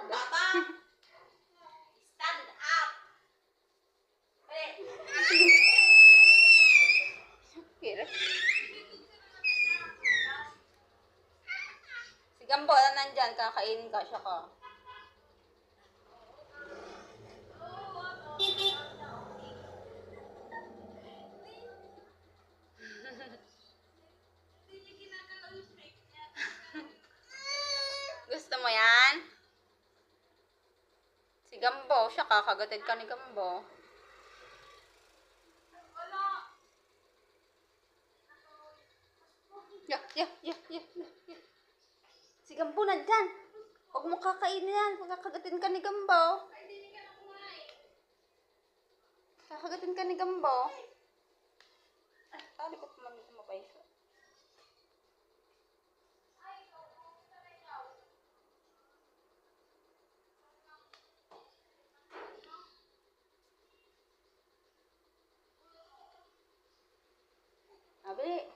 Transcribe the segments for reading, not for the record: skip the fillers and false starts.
Bata! Stand up! Hirap. Si Gambo na nandyan, kakainin ka siya ka. Gusto mo yan? Si Gambo, siya kakagatid ka ni Gambo. Yeah. Si Gambo nandyan. Huwag mo kakainin yan. Kakagatin ka ni Gambo. Kakagatin ka ni Gambo. Ay, tali ko pa man ito mabayso. Abi.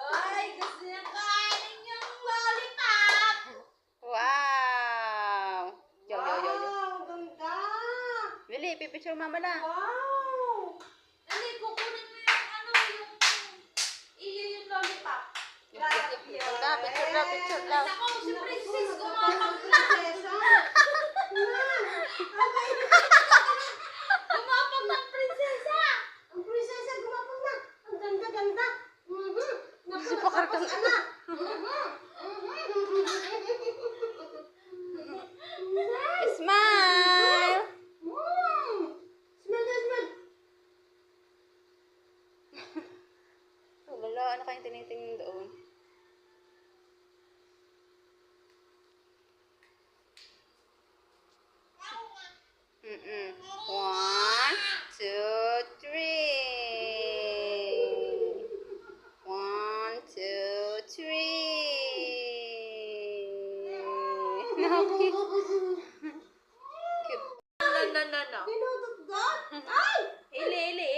Ay, gusto niya kainin yung lollipop! Wow! Yo. Wow, ganda! Bili, pipicture mama na. Wow! Dali, kukunin mo yung yung lollipop. Picture lang. Ako, si Princess, gumapang na! Gumapang na, Prinsesa! Ang Prinsesa, gumapang na! Ang ganda-ganda! Si Pakar ka. Smile! Smell! Wala, ano kayong tinitingin doon? One, two, three. One, two, three. Cute. No. Pinudot-dot? Ay! Hili.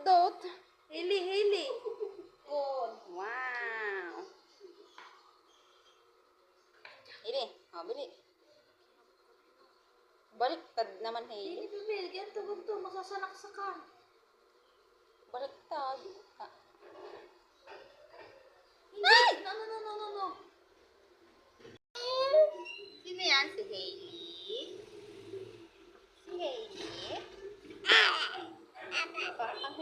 Dot. Hili. Good. Wow. Ini, bili. Baliktad naman, Hindi, Hailey. Bibil. Ganto. Masasalaksakan. Baliktad. Hindi. No. Sino yan? Si Hailey? Si Hailey? Parang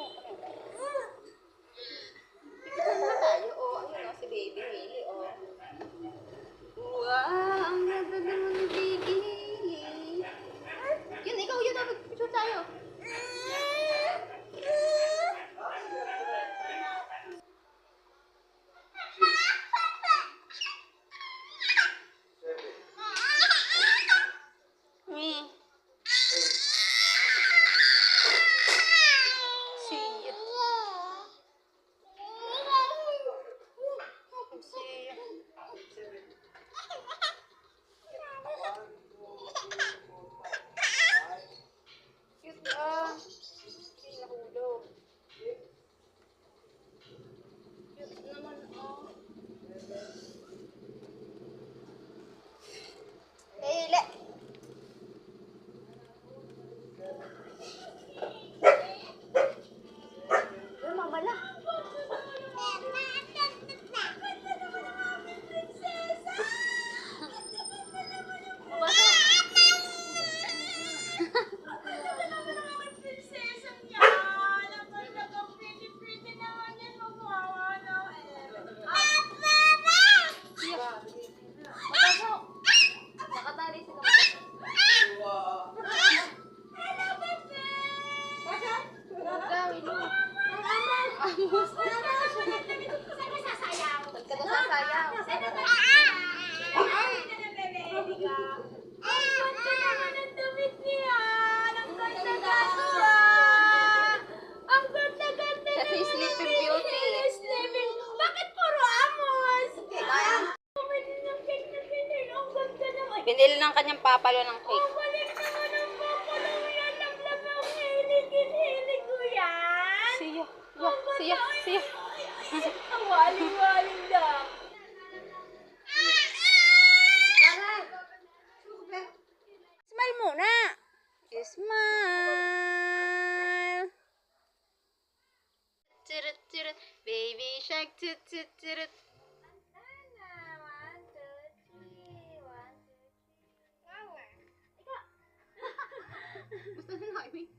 Pipicture na tayo. Ayun si baby Hailey, Wow, ang ganda naman ni baby Hailey. Yun, ikaw yun, picture tayo. Binili ng kanyang papalo ng cake. Balik naman ang papalo yan. Lamlam ang hilig ko yan. Siya, siya. Ang waling-waling lang. Smile muna. Smile. Turut, turut. Baby shark, tut, tut, turut. Gusto na, Amy?